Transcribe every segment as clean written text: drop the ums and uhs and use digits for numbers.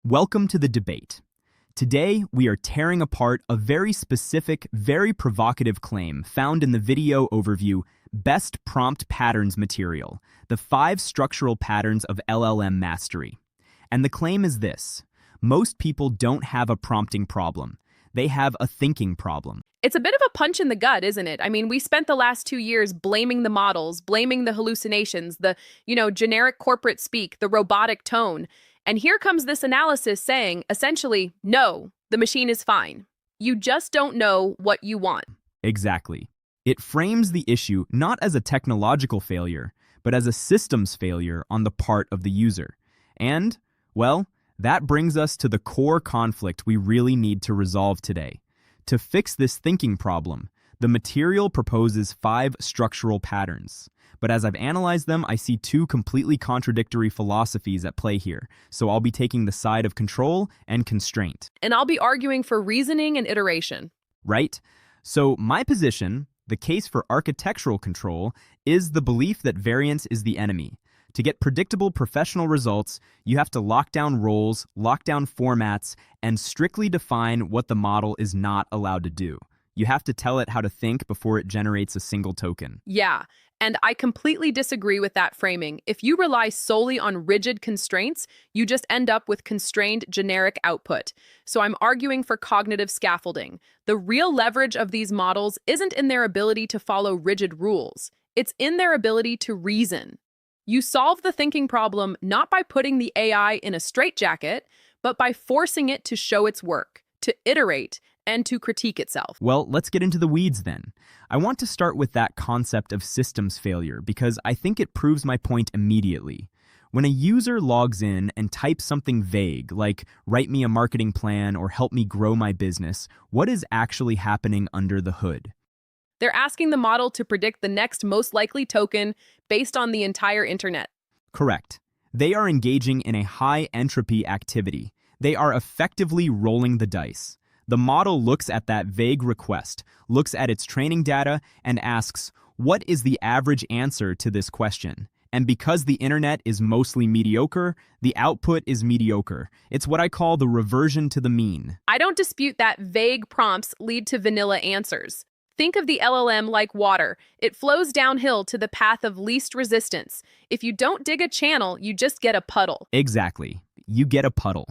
Welcome to the debate. Today, we are tearing apart a very specific, very provocative claim found in the video overview, Best Prompt Patterns Material, the 5 structural patterns of LLM mastery. And the claim is this: most people don't have a prompting problem. They have a thinking problem. It's a bit of a punch in the gut, isn't it? I mean, we spent the last 2 years blaming the models, blaming the hallucinations, the, generic corporate speak, the robotic tone. And here comes this analysis saying, essentially, no, the machine is fine. You just don't know what you want. Exactly. It frames the issue not as a technological failure, but as a systems failure on the part of the user. And, well, that brings us to the core conflict we really need to resolve today. To fix this thinking problem, the material proposes 5 structural patterns. But as I've analyzed them, I see 2 completely contradictory philosophies at play here. So I'll be taking the side of control and constraint. And I'll be arguing for reasoning and iteration. Right? So my position, the case for architectural control, is the belief that variance is the enemy. To get predictable professional results, you have to lock down roles, lock down formats, and strictly define what the model is not allowed to do. You have to tell it how to think before it generates a single token. Yeah, and I completely disagree with that framing. If you rely solely on rigid constraints, you just end up with constrained generic output. So I'm arguing for cognitive scaffolding. The real leverage of these models isn't in their ability to follow rigid rules. It's in their ability to reason. You solve the thinking problem not by putting the AI in a straitjacket, but by forcing it to show its work, to iterate, and to critique itself. Well, let's get into the weeds then. I want to start with that concept of systems failure because I think it proves my point immediately. When a user logs in and types something vague, like write me a marketing plan or help me grow my business, what is actually happening under the hood? They're asking the model to predict the next most likely token based on the entire internet. Correct. They are engaging in a high entropy activity. They are effectively rolling the dice. The model looks at that vague request, looks at its training data, and asks, what is the average answer to this question? And because the internet is mostly mediocre, the output is mediocre. It's what I call the reversion to the mean. I don't dispute that vague prompts lead to vanilla answers. Think of the LLM like water. It flows downhill to the path of least resistance. If you don't dig a channel, you just get a puddle. Exactly. You get a puddle.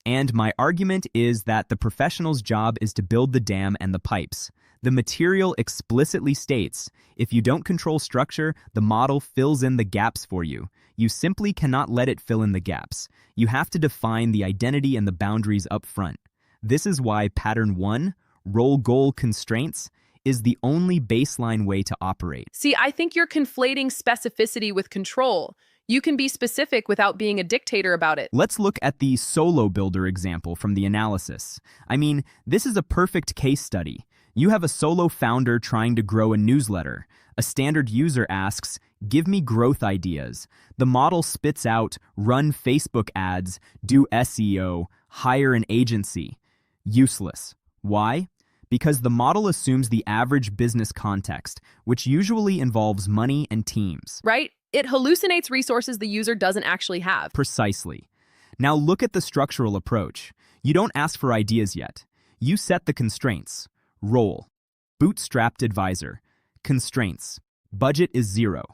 And my argument is that the professional's job is to build the dam and the pipes. The material explicitly states, if you don't control structure, the model fills in the gaps for you. You simply cannot let it fill in the gaps. You have to define the identity and the boundaries up front. This is why pattern 1, role goal constraints, is the only baseline way to operate. See, I think you're conflating specificity with control. You can be specific without being a dictator about it. Let's look at the solo builder example from the analysis. I mean, this is a perfect case study. You have a solo founder trying to grow a newsletter. A standard user asks, give me growth ideas. The model spits out, run Facebook ads, do SEO, hire an agency. Useless. Why? Because the model assumes the average business context, which usually involves money and teams. Right? It hallucinates resources the user doesn't actually have. Precisely. Now look at the structural approach. You don't ask for ideas yet. You set the constraints. Role. Bootstrapped advisor. Constraints. Budget is 0.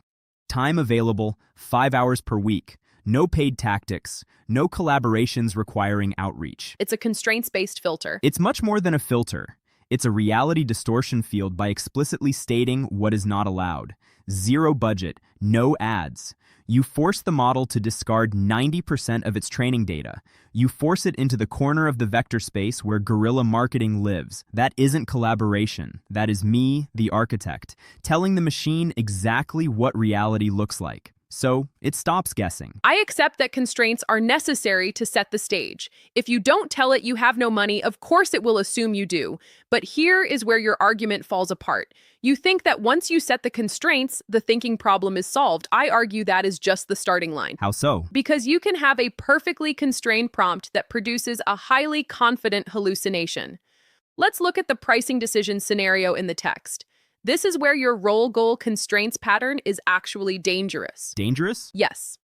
Time available, 5 hours per week. No paid tactics. No collaborations requiring outreach. It's a constraints-based filter. It's much more than a filter. It's a reality distortion field by explicitly stating what is not allowed. 0 budget, no ads. You force the model to discard 90% of its training data. You force it into the corner of the vector space where guerrilla marketing lives. That isn't collaboration. That is me, the architect, telling the machine exactly what reality looks like. So it stops guessing. I accept that constraints are necessary to set the stage. If you don't tell it you have no money, of course it will assume you do. But here is where your argument falls apart. You think that once you set the constraints, the thinking problem is solved. I argue that is just the starting line. How so? Because you can have a perfectly constrained prompt that produces a highly confident hallucination. Let's look at the pricing decision scenario in the text. This is where your role goal constraints pattern is actually dangerous. Dangerous? Yes.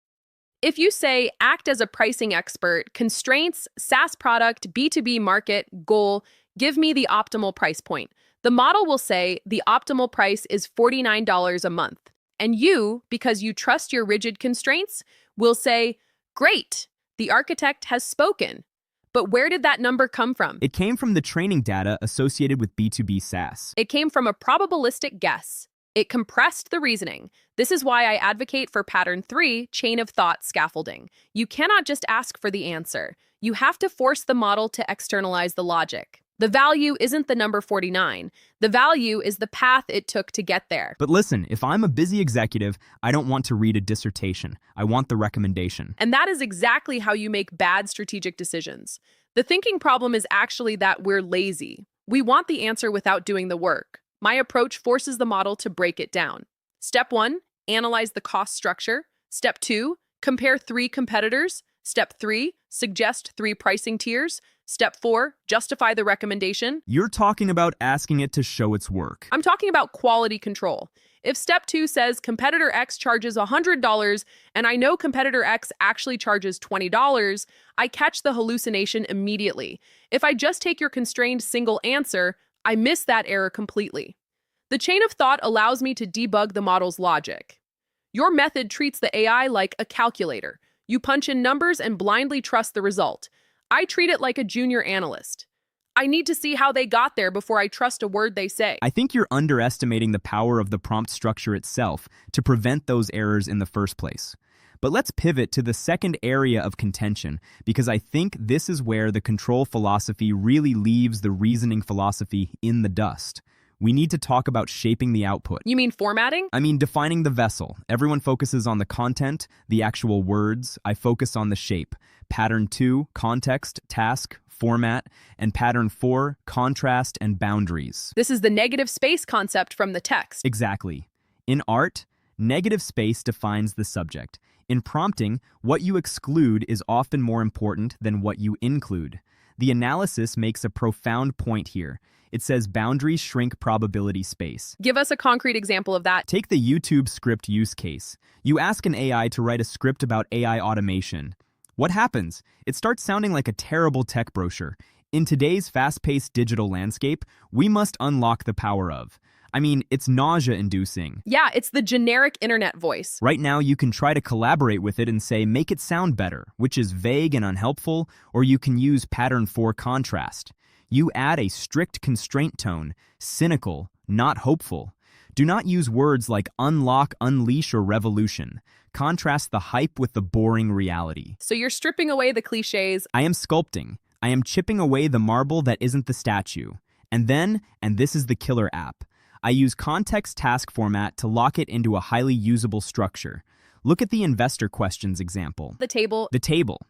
If you say, act as a pricing expert, constraints, SaaS product, B2B market, goal, give me the optimal price point. The model will say the optimal price is $49 a month. And you, because you trust your rigid constraints, will say, great, the architect has spoken. But where did that number come from? It came from the training data associated with B2B SaaS. It came from a probabilistic guess. It compressed the reasoning. This is why I advocate for pattern 3, chain of thought scaffolding. You cannot just ask for the answer. You have to force the model to externalize the logic. The value isn't the number 49. The value is the path it took to get there. But listen, if I'm a busy executive, I don't want to read a dissertation. I want the recommendation. And that is exactly how you make bad strategic decisions. The thinking problem is actually that we're lazy. We want the answer without doing the work. My approach forces the model to break it down. Step 1, analyze the cost structure. Step 2, compare 3 competitors. Step 3, suggest 3 pricing tiers. Step 4, justify the recommendation. You're talking about asking it to show its work. I'm talking about quality control. If step 2 says competitor X charges $100 and I know competitor X actually charges $20, I catch the hallucination immediately. If I just take your constrained single answer, I miss that error completely. The chain of thought allows me to debug the model's logic. Your method treats the AI like a calculator. You punch in numbers and blindly trust the result. I treat it like a junior analyst. I need to see how they got there before I trust a word they say. I think you're underestimating the power of the prompt structure itself to prevent those errors in the first place. But let's pivot to the second area of contention, because I think this is where the control philosophy really leaves the reasoning philosophy in the dust. We need to talk about shaping the output. You mean formatting? I mean defining the vessel. Everyone focuses on the content, the actual words. I focus on the shape. Pattern 2, context, task, format, and pattern 4, contrast and boundaries. This is the negative space concept from the text. Exactly. In art, negative space defines the subject. In prompting, what you exclude is often more important than what you include. The analysis makes a profound point here. It says boundaries shrink probability space. Give us a concrete example of that. Take the YouTube script use case. You ask an AI to write a script about AI automation. What happens? It starts sounding like a terrible tech brochure. In today's fast-paced digital landscape, we must unlock the power of. I mean, it's nausea-inducing. Yeah, it's the generic internet voice. Right now, you can try to collaborate with it and say, make it sound better, which is vague and unhelpful, or you can use pattern 4 contrast. You add a strict constraint tone, cynical, not hopeful. Do not use words like unlock, unleash, or revolution. Contrast the hype with the boring reality. So you're stripping away the cliches. I am sculpting. I am chipping away the marble that isn't the statue. And then, and this is the killer app, I use context task format to lock it into a highly usable structure. Look at the investor questions example. The table. The table.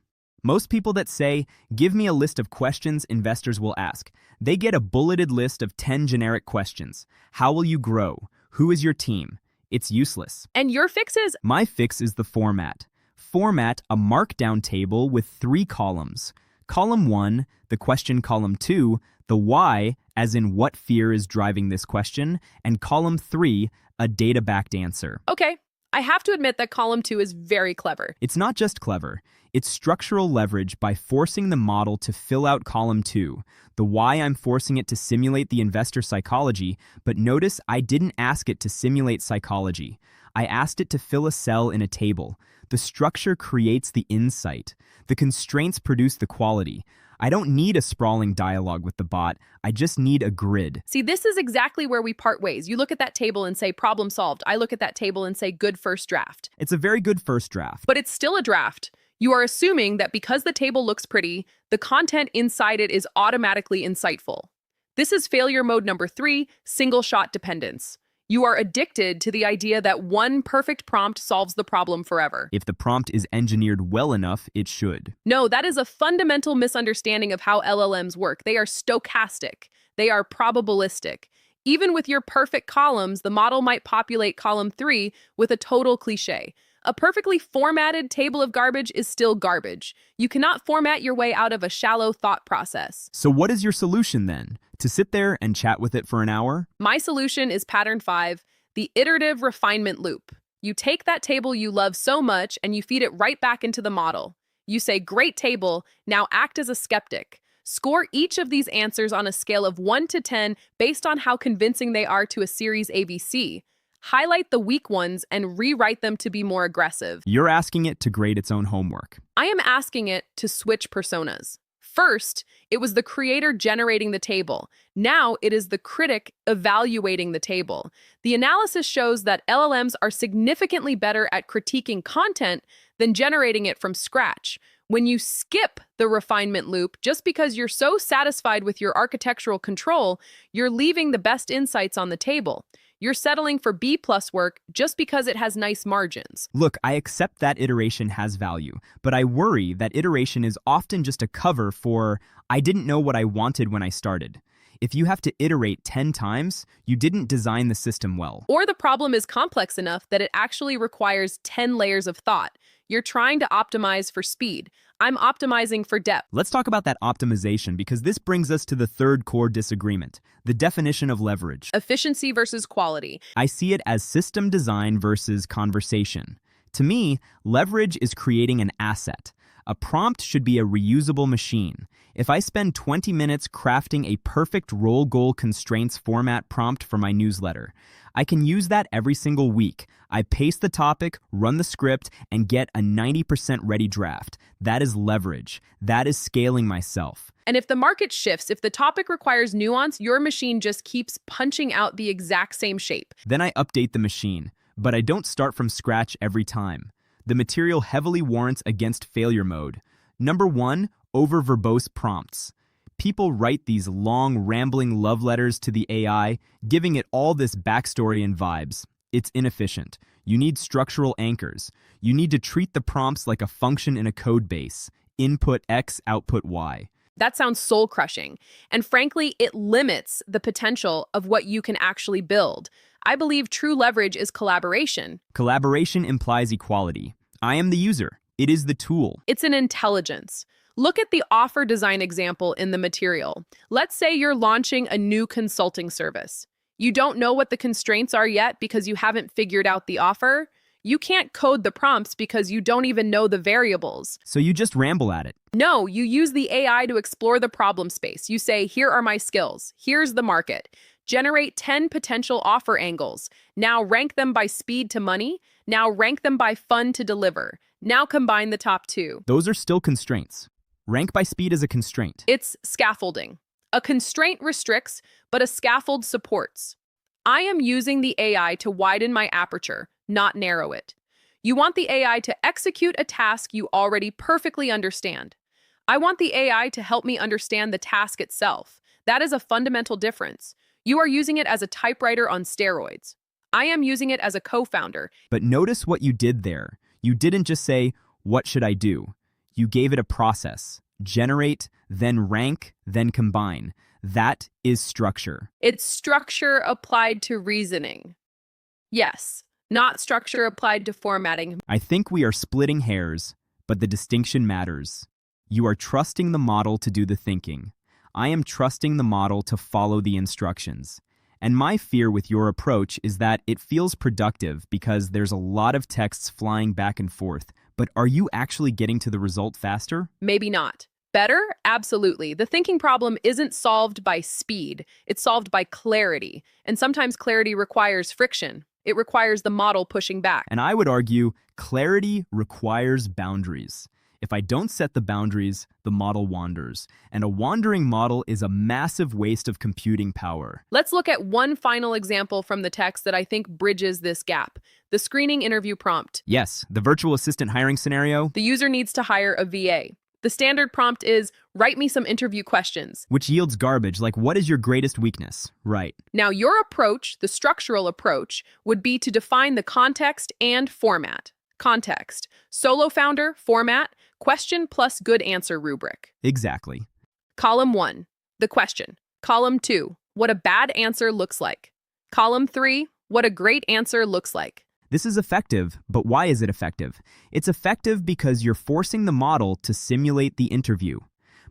Most people that say, give me a list of questions investors will ask, they get a bulleted list of 10 generic questions. How will you grow? Who is your team? It's useless. And your fix is? My fix is the format. Format a markdown table with 3 columns. Column 1, the question. Column 2, the why, as in what fear is driving this question. And column 3, a data-backed answer. Okay, I have to admit that column 2 is very clever. It's not just clever. It's structural leverage by forcing the model to fill out column 2. The why, I'm forcing it to simulate the investor psychology, but notice I didn't ask it to simulate psychology. I asked it to fill a cell in a table. The structure creates the insight. The constraints produce the quality. I don't need a sprawling dialogue with the bot. I just need a grid. See, this is exactly where we part ways. You look at that table and say, problem solved. I look at that table and say, good first draft. It's a very good first draft. But it's still a draft. You are assuming that because the table looks pretty, the content inside it is automatically insightful. This is failure mode number 3, single shot dependence. You are addicted to the idea that one perfect prompt solves the problem forever. If the prompt is engineered well enough, it should. No, that is a fundamental misunderstanding of how LLMs work. They are stochastic. They are probabilistic. Even with your perfect columns, the model might populate column 3 with a total cliche. A perfectly formatted table of garbage is still garbage. You cannot format your way out of a shallow thought process. So what is your solution then? To sit there and chat with it for an hour? My solution is pattern 5, the iterative refinement loop. You take that table you love so much and you feed it right back into the model. You say, "Great table, now act as a skeptic." Score each of these answers on a scale of 1 to 10 based on how convincing they are to a series ABC. Highlight the weak ones and rewrite them to be more aggressive. You're asking it to grade its own homework. I am asking it to switch personas. First, it was the creator generating the table. Now it is the critic evaluating the table. The analysis shows that LLMs are significantly better at critiquing content than generating it from scratch. When you skip the refinement loop just because you're so satisfied with your architectural control, you're leaving the best insights on the table. You're settling for B+ work just because it has nice margins. Look, I accept that iteration has value, but I worry that iteration is often just a cover for "I didn't know what I wanted when I started." If you have to iterate 10 times, you didn't design the system well. Or the problem is complex enough that it actually requires 10 layers of thought. You're trying to optimize for speed. I'm optimizing for depth. Let's talk about that optimization because this brings us to the third core disagreement, the definition of leverage. Efficiency versus quality. I see it as system design versus conversation. To me, leverage is creating an asset. A prompt should be a reusable machine. If I spend 20 minutes crafting a perfect role goal constraints format prompt for my newsletter, I can use that every single week. I paste the topic, run the script, and get a 90% ready draft. That is leverage. That is scaling myself. And if the market shifts, if the topic requires nuance, your machine just keeps punching out the exact same shape. Then I update the machine, but I don't start from scratch every time. The material heavily warrants against failure mode. Number 1, over-verbose prompts. People write these long, rambling love letters to the AI, giving it all this backstory and vibes. It's inefficient. You need structural anchors. You need to treat the prompts like a function in a code base. Input X, output Y. That sounds soul-crushing. And frankly, it limits the potential of what you can actually build. I believe true leverage is collaboration. Collaboration implies equality. I am the user. It is the tool. It's an intelligence. Look at the offer design example in the material. Let's say you're launching a new consulting service. You don't know what the constraints are yet because you haven't figured out the offer. You can't code the prompts because you don't even know the variables. So you just ramble at it. No, you use the AI to explore the problem space. You say, "Here are my skills. Here's the market." Generate 10 potential offer angles. Now rank them by speed to money. Now rank them by fun to deliver. Now combine the top 2. Those are still constraints. Rank by speed is a constraint. It's scaffolding. A constraint restricts, but a scaffold supports. I am using the AI to widen my aperture, not narrow it. You want the AI to execute a task you already perfectly understand. I want the AI to help me understand the task itself. That is a fundamental difference. You are using it as a typewriter on steroids. I am using it as a co-founder. But notice what you did there. You didn't just say, "What should I do?" You gave it a process. Generate, then rank, then combine. That is structure. It's structure applied to reasoning. Yes, not structure applied to formatting. I think we are splitting hairs, but the distinction matters. You are trusting the model to do the thinking. I am trusting the model to follow the instructions. And my fear with your approach is that it feels productive because there's a lot of texts flying back and forth. But are you actually getting to the result faster? Maybe not. Better? Absolutely. The thinking problem isn't solved by speed. It's solved by clarity. And sometimes clarity requires friction. It requires the model pushing back. And I would argue clarity requires boundaries. If I don't set the boundaries, the model wanders. And a wandering model is a massive waste of computing power. Let's look at one final example from the text that I think bridges this gap. The screening interview prompt. Yes, the virtual assistant hiring scenario. The user needs to hire a VA. The standard prompt is, "Write me some interview questions." Which yields garbage like, "What is your greatest weakness?" Right. Now, your approach, the structural approach, would be to define the context and format. Context. Solo founder, format, question plus good answer rubric. Exactly. Column 1, the question. Column 2, what a bad answer looks like. Column 3, what a great answer looks like. This is effective, but why is it effective? It's effective because you're forcing the model to simulate the interview.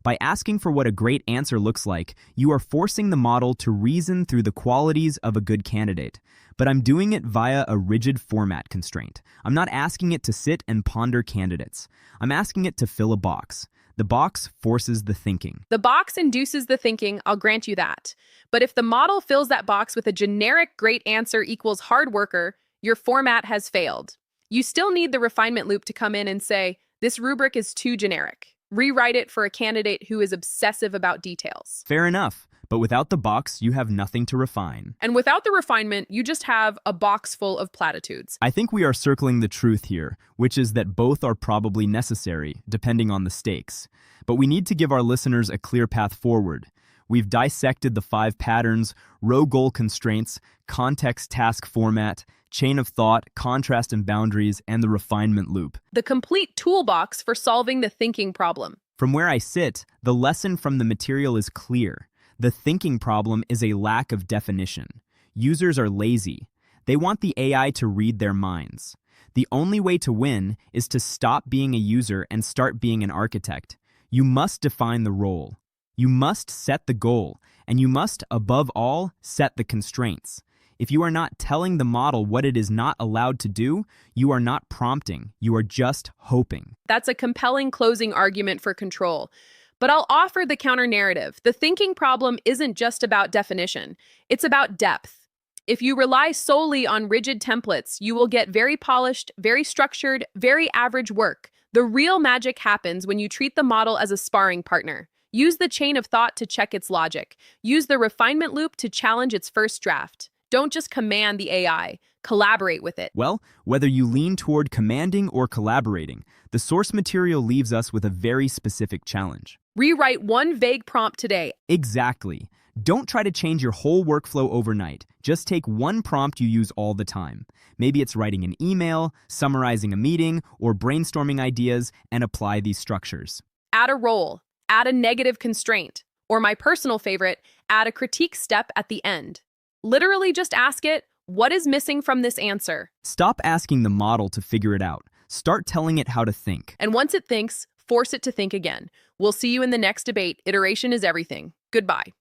By asking for what a great answer looks like, you are forcing the model to reason through the qualities of a good candidate. But I'm doing it via a rigid format constraint. I'm not asking it to sit and ponder candidates. I'm asking it to fill a box. The box forces the thinking. The box induces the thinking, I'll grant you that. But if the model fills that box with a generic great answer equals hard worker, your format has failed. You still need the refinement loop to come in and say, this rubric is too generic. Rewrite it for a candidate who is obsessive about details. Fair enough, but without the box, you have nothing to refine. And without the refinement, you just have a box full of platitudes. I think we are circling the truth here, which is that both are probably necessary, depending on the stakes. But we need to give our listeners a clear path forward. We've dissected the 5 patterns: row goal constraints, context task format, chain of thought, contrast and boundaries, and the refinement loop. The complete toolbox for solving the thinking problem. From where I sit, the lesson from the material is clear. The thinking problem is a lack of definition. Users are lazy. They want the AI to read their minds. The only way to win is to stop being a user and start being an architect. You must define the role. You must set the goal, and you must, above all, set the constraints. If you are not telling the model what it is not allowed to do, you are not prompting, you are just hoping. That's a compelling closing argument for control. But I'll offer the counter-narrative. The thinking problem isn't just about definition. It's about depth. If you rely solely on rigid templates, you will get very polished, very structured, very average work. The real magic happens when you treat the model as a sparring partner. Use the chain of thought to check its logic. Use the refinement loop to challenge its first draft. Don't just command the AI, collaborate with it. Well, whether you lean toward commanding or collaborating, the source material leaves us with a very specific challenge. Rewrite one vague prompt today. Exactly. Don't try to change your whole workflow overnight. Just take one prompt you use all the time. Maybe it's writing an email, summarizing a meeting, or brainstorming ideas, and apply these structures. Add a role, add a negative constraint, or my personal favorite, add a critique step at the end. Literally just ask it, what is missing from this answer? Stop asking the model to figure it out. Start telling it how to think. And once it thinks, force it to think again. We'll see you in the next debate. Iteration is everything. Goodbye.